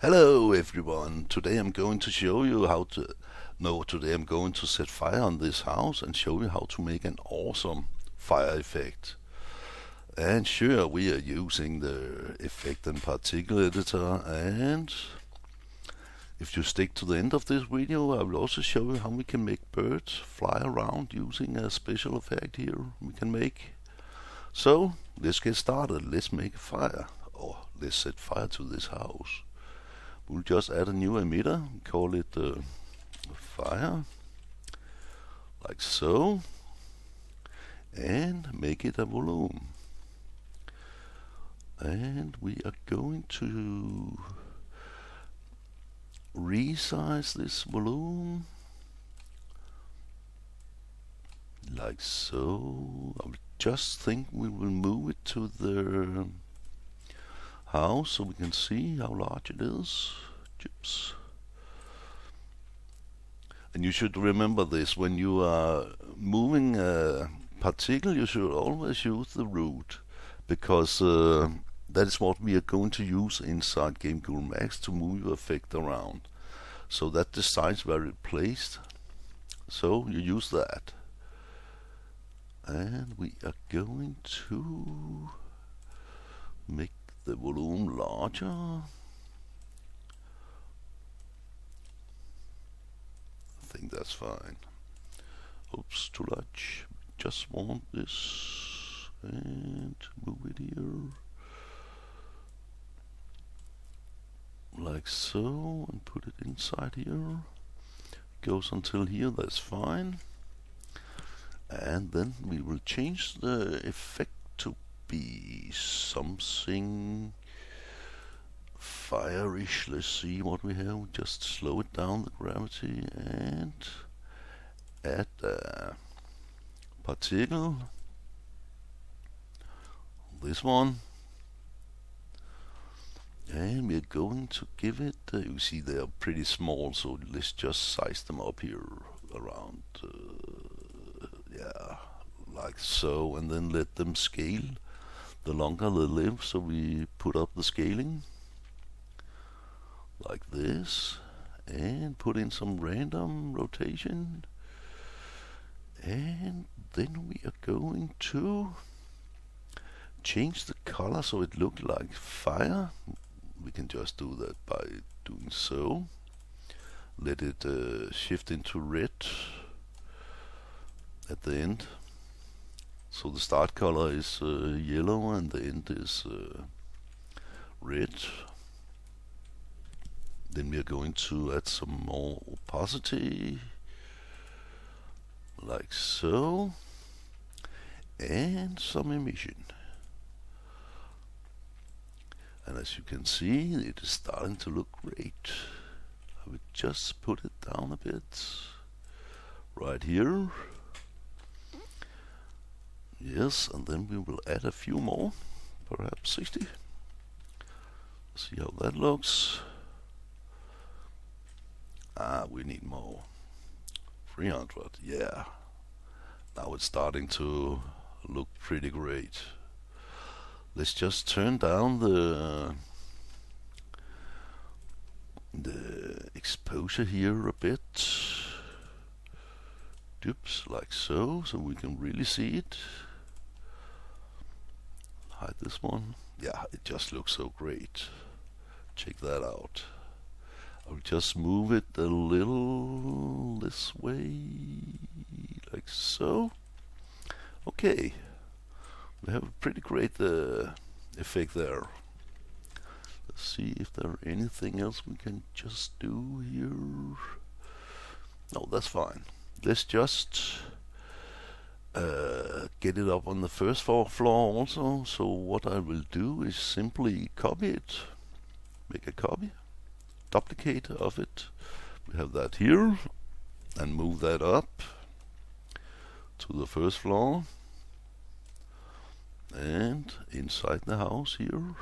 Hello everyone, today I'm going to show you today I'm going to set fire on this house and show you how to make an awesome fire effect. And sure, we are using the effect and particle editor, and if you stick to the end of this video I will also show you how we can make birds fly around using a special effect here we can make. So let's get started, let's make a fire, or let's set fire to this house. We'll just add a new emitter, call it fire, like so, and make it a volume. And we are going to resize this volume, like so. I just think we will move it to the house so we can see how large it is. Chips. And you should remember this, when you are moving a particle you should always use the root, because that is what we are going to use inside GameGuru MAX to move your effect around. So that decides where it's placed, so you use that. And we are going to make the volume larger. I think that's fine. Oops, too large. Just want this and move it here. Like so, and put it inside here. Goes until here, that's fine. And then we will change the effect to be something fire-ish. Let's see what we have. Just slow it down, the gravity, and add a particle. This one. And we're going to give it, you see they are pretty small, so let's just size them up here around, yeah, like so, and then let them scale. The longer they live, so we put up the scaling like this and put in some random rotation, and then we are going to change the color so it looks like fire. We can just do that by doing so. Let it shift into red at the end. So the start color is yellow and the end is red. Then we are going to add some more opacity, like so, and some emission. And as you can see, it is starting to look great. I will just put it down a bit, right here. Yes, and then we will add a few more, perhaps 60. See how that looks. We need more. 300, yeah. Now it's starting to look pretty great. Let's just turn down the exposure here a bit. Oops, like so we can really see it. Hide this one. Yeah, it just looks so great. Check that out. I'll just move it a little this way, like so. Okay, we have a pretty great effect there. Let's see if there's anything else we can just do here. No, that's fine. Let's just get it up on the first floor also. So what I will do is simply copy it, make a copy, duplicate of it. We have that here, and move that up to the first floor. And inside the house here,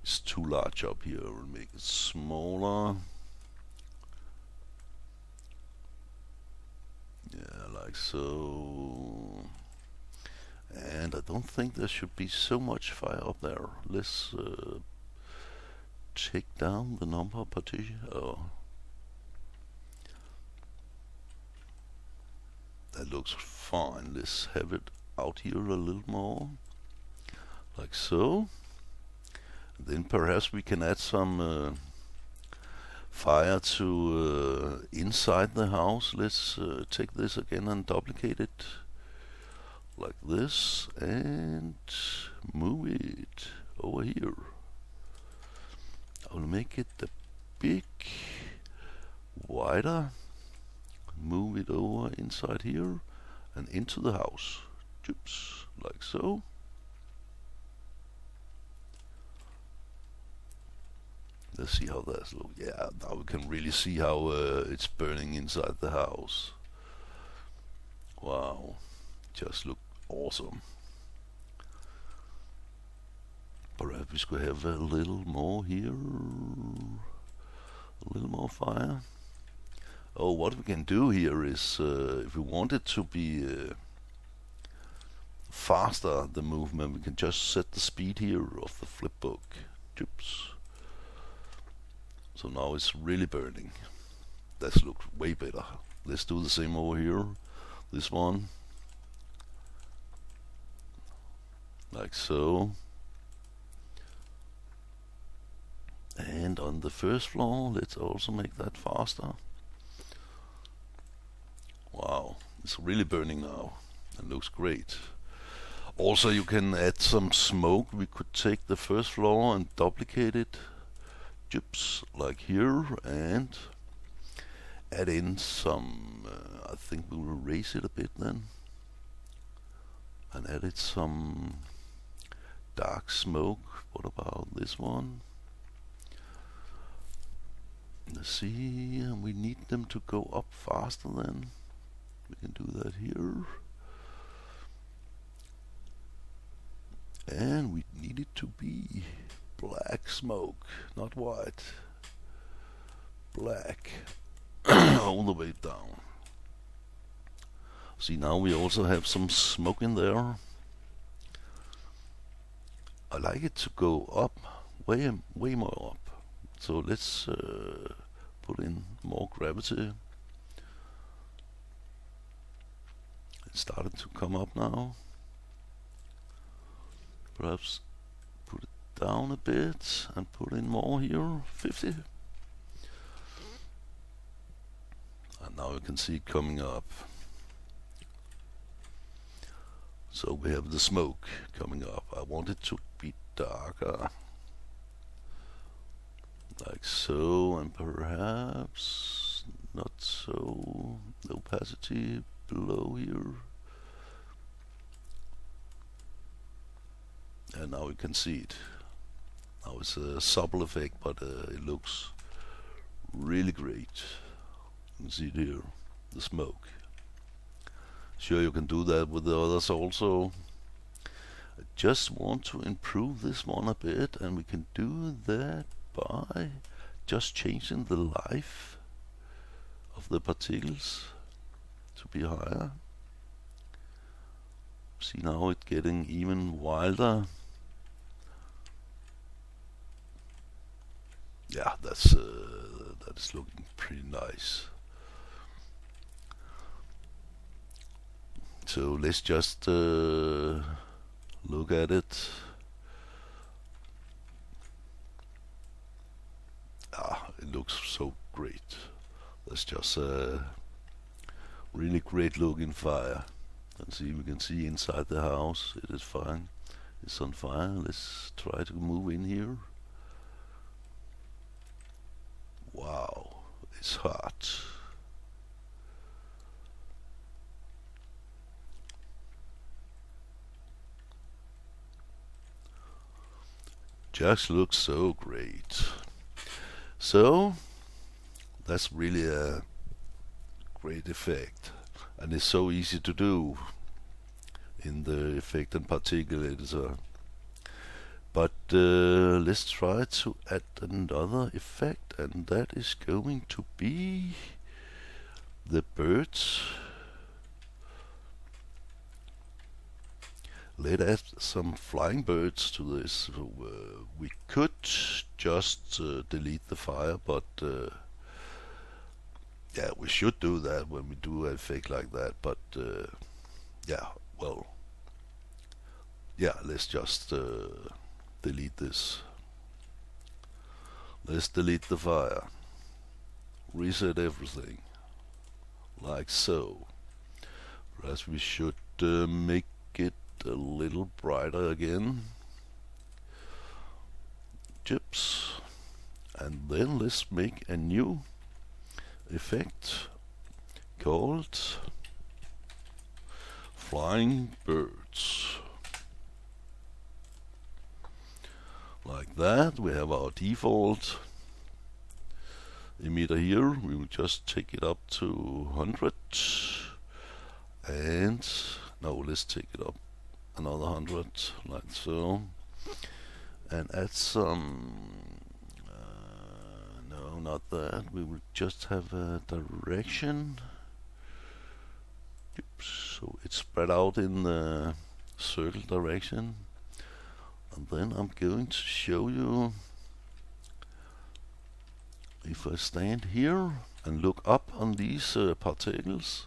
it's too large up here. We'll make it smaller. Yeah, like so. And I don't think there should be so much fire up there. Let's take down the number of partitions. Oh, that looks fine. Let's have it out here a little more, like so. Then perhaps we can add some fire to inside the house. Let's take this again and duplicate it like this and move it over here. I will make it a bit wider, move it over inside here and into the house. Oops, like so. Let's see how that looks. Yeah, now we can really see how it's burning inside the house. Wow, just look awesome. Perhaps we could have a little more here, a little more fire. Oh, what we can do here is, if we want it to be faster, the movement, we can just set the speed here of the flip book. Oops. So now it's really burning. That looks way better. Let's do the same over here. This one. Like so. And on the first floor, let's also make that faster. Wow, it's really burning now. It looks great. Also, you can add some smoke. We could take the first floor and duplicate it. Oops, like here, and add in some, I think we will raise it a bit then, and added some dark smoke. What about this one? Let's see, we need them to go up faster then. We can do that here. And we need it to be black smoke, not white. Black. All the way down. See, now we also have some smoke in there. I like it to go up, way more up. So let's put in more gravity. It's starting to come up now. Perhaps put it down a bit and put in more here, 50. And now you can see it coming up. So we have the smoke coming up. I want it to be darker. Like so, and perhaps not so. The opacity below here. And now we can see it. Now it's a subtle effect, but it looks really great. You can see it here, the smoke. Sure, you can do that with the others also. I just want to improve this one a bit, and we can do that by just changing the life of the particles to be higher. See, now it's getting even wilder. Yeah, that is looking pretty nice. So let's just look at it. It looks so great. That's just a really great looking fire. And see, we can see inside the house it is fine. It's on fire. Let's try to move in here. Wow, it's hot. Just looks so great. So that's really a great effect, and it's so easy to do in the effect and particle editor. But let's try to add another effect, and that is going to be the birds. Let's add some flying birds to this. So, we could just delete the fire, but yeah, we should do that when we do an effect like that. But yeah, well, yeah, let's just delete this. Let's delete the fire. Reset everything. Like so. Whereas we should make it a little brighter again. Chips. And then let's make a new effect called Flying Birds. Like that. We have our default emitter here. We will just take it up to 100. And no, let's take it up another 100, like so. And add some, no, not that. We will just have a direction. Oops. So it's spread out in the circle direction. And then I'm going to show you, if I stand here and look up on these particles,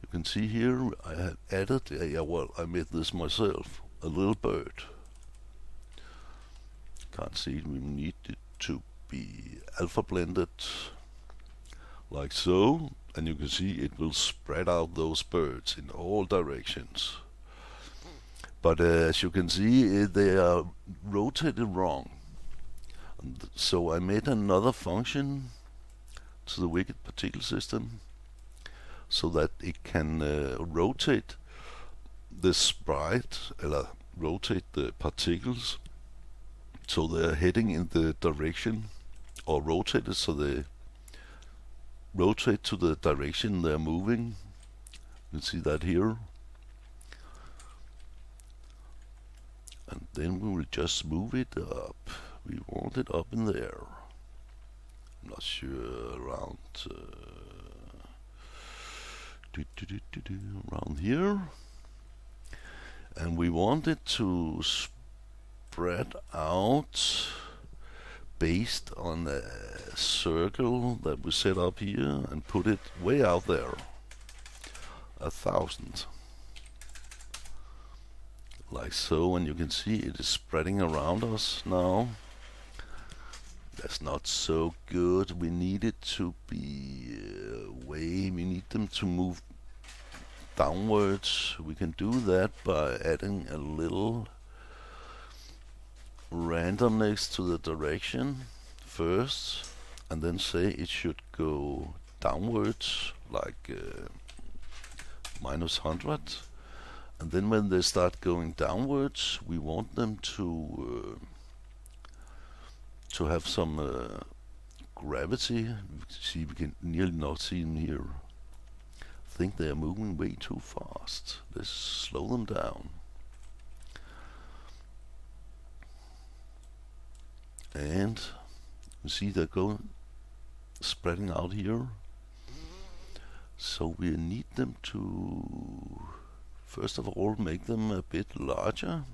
you can see here I have added, I made this myself, a little bird. Can't see it, we need it to be alpha blended, like so, and you can see it will spread out those birds in all directions. But as you can see, they are rotated wrong. And so I made another function to the wicked particle system so that it can rotate the sprite, rotate the particles so they're heading in the direction, or rotate it so they rotate to the direction they're moving. You can see that here. And then we will just move it up. We want it up in there. I'm not sure, around around here. And we want it to spread out based on a circle that we set up here and put it way out there. 1,000. Like so, and you can see it is spreading around us now. That's not so good. We need it to be we need them to move downwards. We can do that by adding a little randomness to the direction first, and then say it should go downwards, like -100. And then when they start going downwards, we want them to have some gravity. See, we can nearly not see them here. I think they are moving way too fast. Let's slow them down. And you see they're going spreading out here. So we need them to first of all make them a bit larger.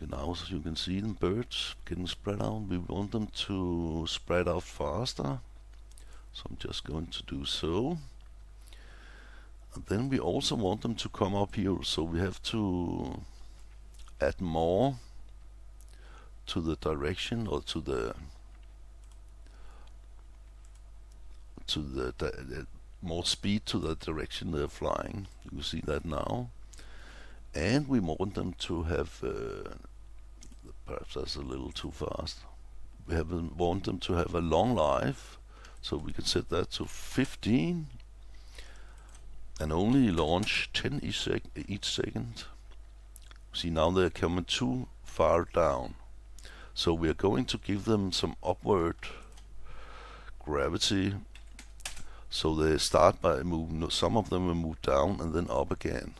Now you can see them, birds getting spread out. We want them to spread out faster. So I'm just going to do so. And then we also want them to come up here. So we have to add more to the direction, or to the more speed to the direction they're flying. You can see that now. And we want them to have, perhaps that's a little too fast. Want them to have a long life, so we can set that to 15 and only launch 10 each second. See, now they're coming too far down. So we are going to give them some upward gravity. So they start by moving, some of them will move down and then up again.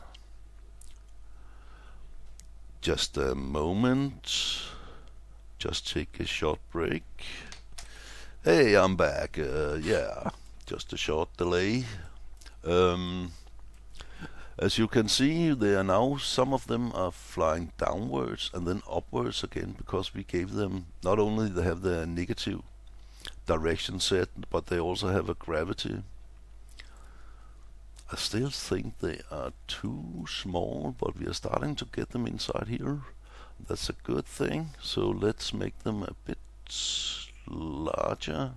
Just a moment. Just take a short break. Hey, I'm back. Yeah, just a short delay. As you can see, they are now, some of them are flying downwards and then upwards again, because we gave them, not only they have the negative direction set, but they also have a gravity. I still think they are too small, but we are starting to get them inside here. That's a good thing. So let's make them a bit larger,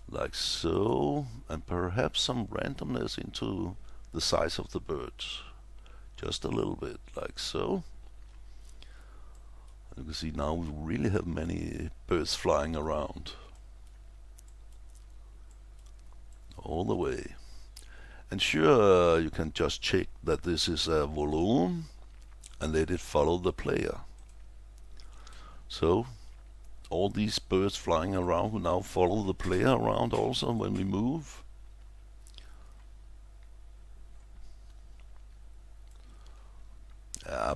like so, and perhaps some randomness into the size of the birds, just a little bit, like so. You can see now we really have many birds flying around all the way. And sure, you can just check that this is a volume and let it follow the player. So all these birds flying around will now follow the player around also when we move.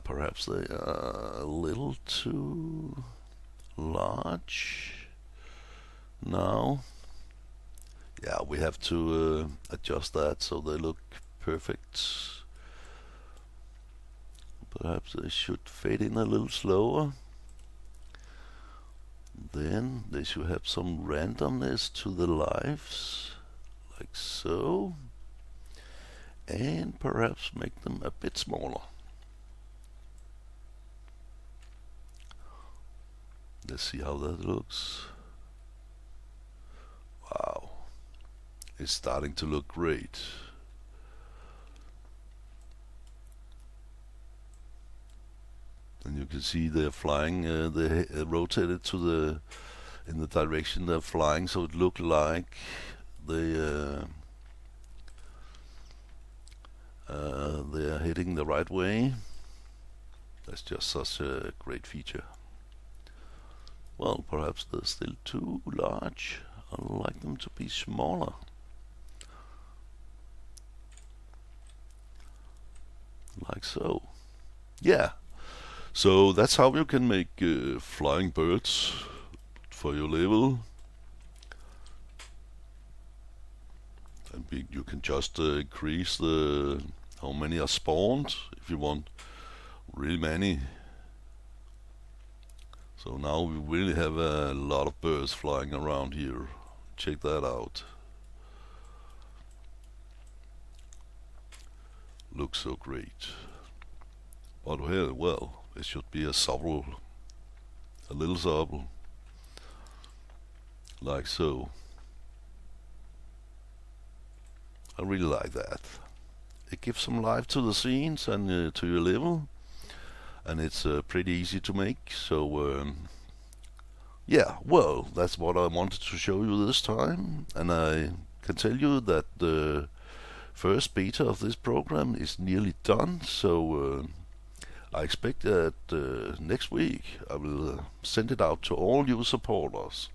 Perhaps they are a little too large now. Yeah, we have to adjust that so they look perfect. Perhaps they should fade in a little slower. Then they should have some randomness to the lives, like so. And perhaps make them a bit smaller. Let's see how that looks. Wow. It's starting to look great. And you can see they're flying, they rotated to the, in the direction they're flying, so it looked like they're heading the right way. That's just such a great feature. Well, perhaps they're still too large. I'd like them to be smaller. Like so. Yeah. So that's how you can make flying birds for your level. And you can just increase the how many are spawned if you want really many. So now we really have a lot of birds flying around here. Check that out. Looks so great. But here, well, it should be a subtle, a little subtle, like so. I really like that. It gives some life to the scenes and to your level, and it's pretty easy to make. So yeah, well, that's what I wanted to show you this time, and I can tell you that the first beta of this program is nearly done. So I expect that next week I will send it out to all you supporters.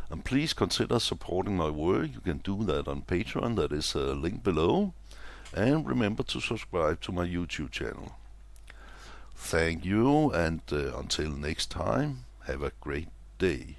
And please consider supporting my work. You can do that on Patreon, that is linked below. And remember to subscribe to my YouTube channel. Thank you, and until next time, have a great day.